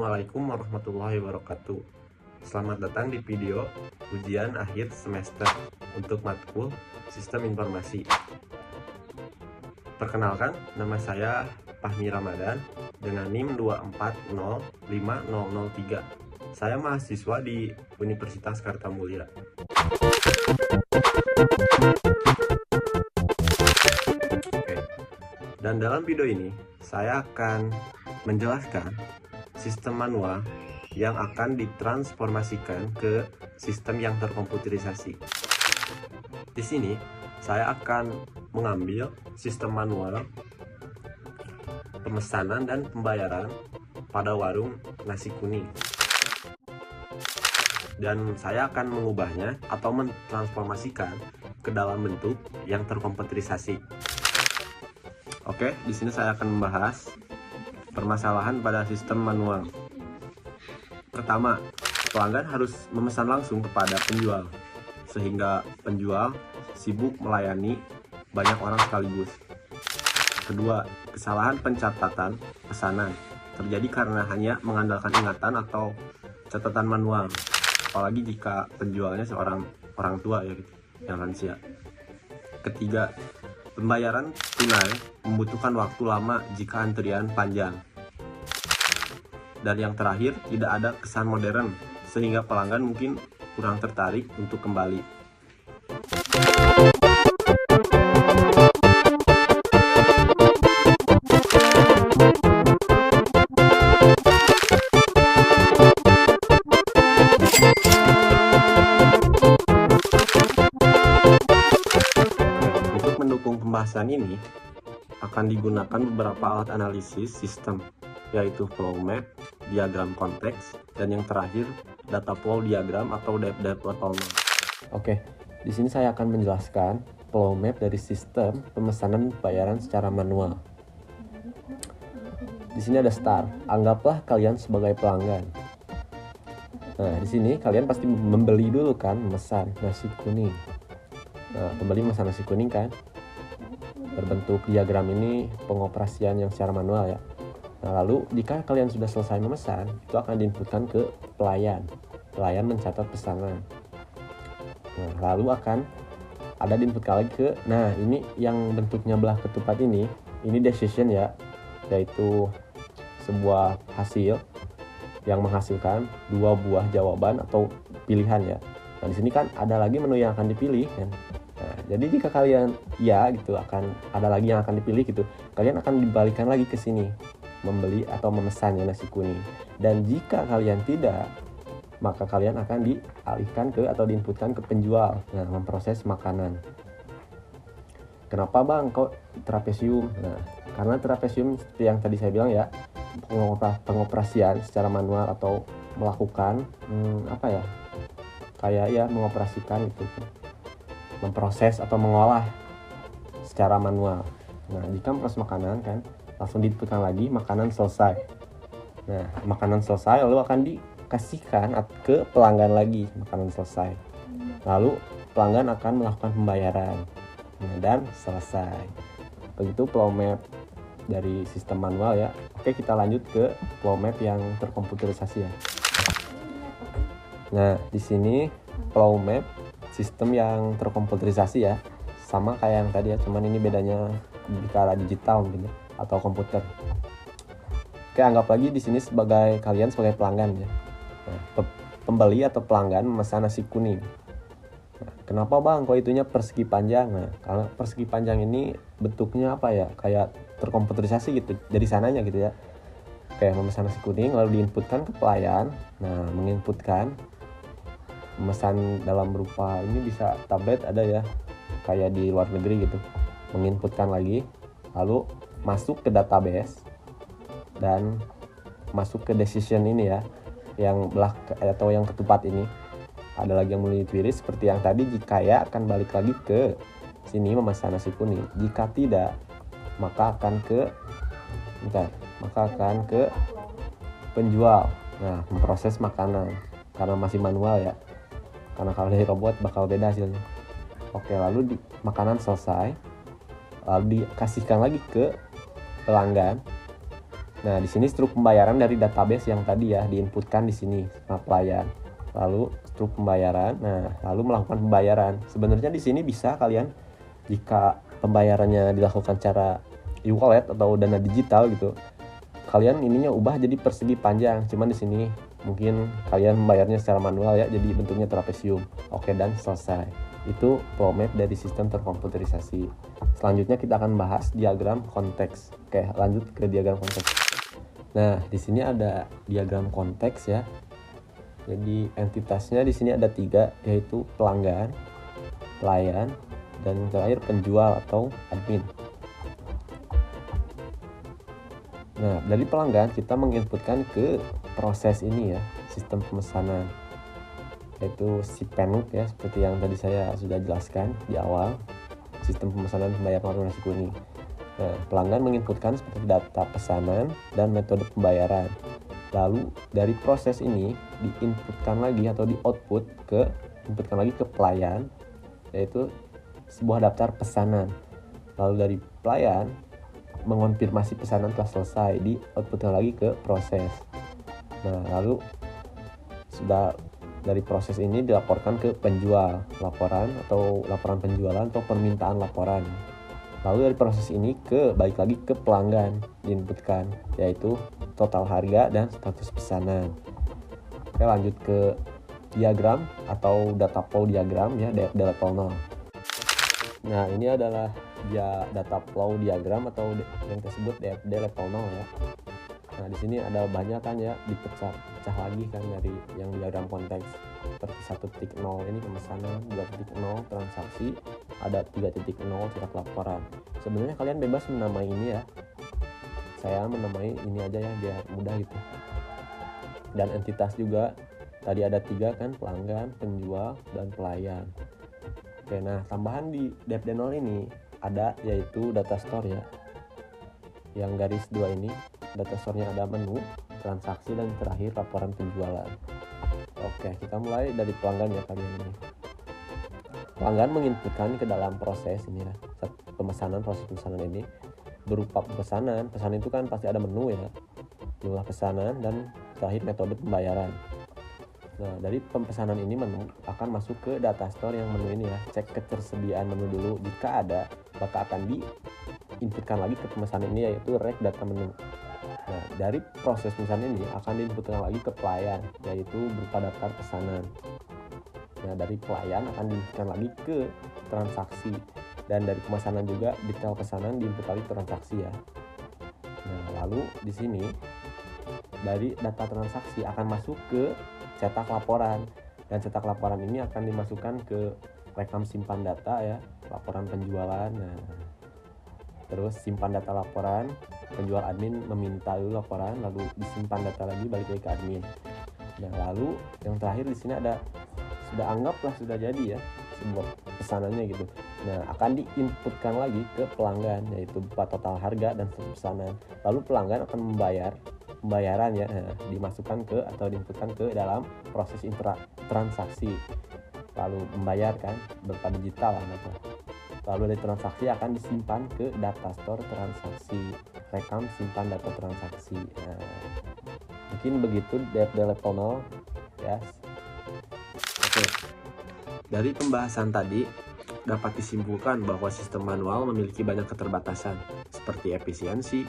Assalamualaikum warahmatullahi wabarakatuh. Selamat datang di video ujian akhir semester untuk matkul Sistem Informasi. Perkenalkan, nama saya Fahmi Ramadan dengan NIM 2405003. Saya mahasiswa di Universitas Kartamulya. Oke. Dan dalam video ini saya akan menjelaskan sistem manual yang akan ditransformasikan ke sistem yang terkomputerisasi. Di sini saya akan mengambil sistem manual pemesanan dan pembayaran pada warung nasi kuning. Dan saya akan mengubahnya atau mentransformasikan ke dalam bentuk yang terkomputerisasi. Oke, di sini saya akan membahas permasalahan pada sistem manual. Pertama, pelanggan harus memesan langsung kepada penjual, sehingga penjual sibuk melayani banyak orang sekaligus. Kedua, kesalahan pencatatan pesanan terjadi karena hanya mengandalkan ingatan atau catatan manual, apalagi jika penjualnya seorang orang tua ya gitu, yang lansia. Ketiga, pembayaran tunai membutuhkan waktu lama jika antrian panjang. Dan yang terakhir, tidak ada kesan modern, sehingga pelanggan mungkin kurang tertarik untuk kembali. Untuk mendukung pembahasan ini, akan digunakan beberapa alat analisis sistem, yaitu flow map, diagram konteks, dan yang terakhir data flow diagram atau depth-bottleneck. Oke, di sini saya akan menjelaskan flow map dari sistem pemesanan pembayaran secara manual. Di sini ada start. Anggaplah kalian sebagai pelanggan. Nah, di sini kalian pasti membeli dulu kan, memesan nasi kuning. Nah, pembeli memesan nasi kuning kan, berbentuk diagram ini pengoperasian yang secara manual ya. Nah, lalu jika kalian sudah selesai memesan, itu akan diinputkan ke pelayan. Pelayan mencatat pesanan. Nah, lalu akan ada diinputkan lagi ke, nah ini yang bentuknya belah ketupat ini decision ya, yaitu sebuah hasil yang menghasilkan dua buah jawaban atau pilihan ya. Nah, di sini kan ada lagi menu yang akan dipilih kan. Nah, jadi jika kalian ya gitu, akan ada lagi yang akan dipilih gitu, kalian akan dibalikan lagi ke sini, membeli atau memesan nasi kuning. Dan jika kalian tidak, maka kalian akan dialihkan ke atau diinputkan ke penjual, nah memproses makanan. Kenapa bang kok trapesium? Nah, karena trapesium seperti yang tadi saya bilang ya, pengoperasian secara manual atau melakukan mengoperasikan itu, memproses atau mengolah secara manual. Nah, jika memproses makanan kan, langsung diinputkan lagi makanan selesai. Nah, makanan selesai lalu akan dikasihkan ke pelanggan lagi, makanan selesai. Lalu pelanggan akan melakukan pembayaran. Nah, dan selesai. Begitu flow map dari sistem manual ya. Oke, kita lanjut ke flow map yang terkomputerisasi ya. Nah, di sini flow map sistem yang terkomputerisasi ya, sama kayak yang tadi ya, cuman ini bedanya di skala digital mungkin ya, atau komputer. Oke, anggap lagi di sini kalian sebagai pelanggan ya. Nah, pembeli atau pelanggan memesan nasi kuning. Nah, kenapa bang kok itunya persegi panjang? Nah, karena persegi panjang ini bentuknya apa ya, kayak terkomputerisasi gitu dari sananya gitu ya. Kayak memesan nasi kuning lalu diinputkan ke pelayan. Nah, menginputkan memesan dalam berupa ini bisa tablet ada ya, kayak di luar negeri gitu, menginputkan lagi lalu masuk ke database dan masuk ke decision ini ya, yang belah atau yang ketupat ini. Ada lagi yang mulai dipilih seperti yang tadi, jika ya akan balik lagi ke sini memesan nasi kuning, jika tidak maka akan ke penjual. Nah, memproses makanan karena masih manual ya. Karena kalau dari robot bakal beda hasilnya. Oke, lalu makanan selesai, lalu dikasihkan lagi ke pelanggan. Nah, di sini struk pembayaran dari database yang tadi ya diinputkan di sini sama pelayan. Lalu struk pembayaran. Nah, lalu melakukan pembayaran. Sebenarnya di sini bisa kalian jika pembayarannya dilakukan cara e-wallet atau dana digital gitu. Kalian ininya ubah jadi persegi panjang. Cuman di sini mungkin kalian membayarnya secara manual ya, jadi bentuknya trapesium. Oke, dan selesai. Itu flow map dari sistem terkomputerisasi. Selanjutnya kita akan bahas diagram konteks. Oke, lanjut ke diagram konteks. Nah, di sini ada diagram konteks ya. Jadi entitasnya di sini ada 3, yaitu pelanggan, pelayan, dan yang terakhir penjual atau admin. Nah, dari pelanggan kita menginputkan ke proses ini ya, sistem pemesanan, yaitu si PENUK ya, seperti yang tadi saya sudah jelaskan di awal, sistem pemesanan pembayaran warna nasi kuning. Nah, pelanggan menginputkan seperti data pesanan dan metode pembayaran. Lalu dari proses ini diinputkan lagi atau diinputkan lagi ke pelayan, yaitu sebuah daftar pesanan. Lalu dari pelayan mengonfirmasi pesanan telah selesai, di-outputkan lagi ke proses. Nah, lalu sudah dari proses ini dilaporkan ke penjual, laporan penjualan atau permintaan laporan. Lalu dari proses ini balik lagi ke pelanggan diinputkan, yaitu total harga dan status pesanan. Oke, lanjut ke diagram atau data flow diagram ya, DFD level 0. Nah, ini adalah data flow diagram atau yang tersebut DFD level 0 ya. Nah, di sini ada banyak kan ya, dipecah lagi kan dari yang diagram konteks. Seperti 1.0 ini pemesanan, 2.0 transaksi, ada 3.0 cetak laporan. Sebenarnya kalian bebas menamai ini ya. Saya menamai ini aja ya biar mudah gitu. Dan entitas juga tadi ada 3 kan, pelanggan, penjual, dan pelayan. Oke, nah tambahan di DFD0 ini ada yaitu data store ya. Yang garis 2 ini data store-nya ada menu, transaksi, dan terakhir laporan penjualan. Oke, kita mulai dari pelanggan ya kalian ini. Pelanggan menginputkan ke dalam proses ini ya, proses pemesanan ini berupa pesanan. Pesanan itu kan pasti ada menu ya, jumlah pesanan, dan terakhir metode pembayaran. Nah, dari pemesanan ini menu akan masuk ke data store yang menu ini ya. Cek ketersediaan menu dulu. Jika ada, maka akan diinputkan lagi ke pemesanan ini, yaitu rek data menu. Nah, dari proses pemesanan ini akan diinputkan lagi ke pelayan, yaitu berupa daftar pesanan. Nah, dari pelayan akan diinputkan lagi ke transaksi, dan dari pemesanan juga detail pesanan diinput lagi ke transaksi ya. Nah, lalu di sini dari data transaksi akan masuk ke cetak laporan, dan cetak laporan ini akan dimasukkan ke rekam simpan data ya, laporan penjualan. Nah, terus simpan data laporan, penjual admin meminta dulu laporan, lalu disimpan data lagi, balik lagi ke admin. Nah, lalu yang terakhir di sini ada sudah jadi ya sebuah pesanannya gitu. Nah, akan diinputkan lagi ke pelanggan, yaitu berupa total harga dan pesanan. Lalu pelanggan akan pembayaran ya, dimasukkan ke atau diinputkan ke dalam proses transaksi. Lalu membayar kan berupa digital lah. Lalu dari transaksi akan disimpan ke data store transaksi, rekam simpan data transaksi. Nah, mungkin begitu DFD level 0 ya. Oke. Dari pembahasan tadi dapat disimpulkan bahwa sistem manual memiliki banyak keterbatasan seperti efisiensi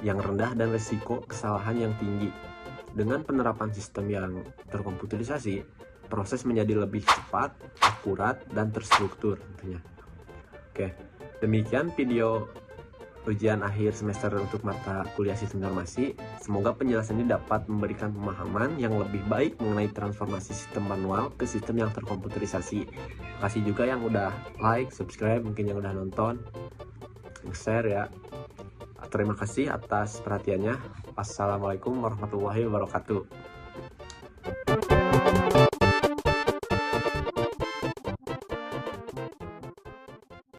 yang rendah dan risiko kesalahan yang tinggi. Dengan penerapan sistem yang terkomputerisasi, proses menjadi lebih cepat, akurat, dan terstruktur tentunya. Oke, demikian video ujian akhir semester untuk mata kuliah sistem informasi. Semoga penjelasan ini dapat memberikan pemahaman yang lebih baik mengenai transformasi sistem manual ke sistem yang terkomputerisasi. Terima kasih juga yang udah like, subscribe, mungkin yang udah nonton, share ya. Terima kasih atas perhatiannya. Wassalamualaikum warahmatullahi wabarakatuh.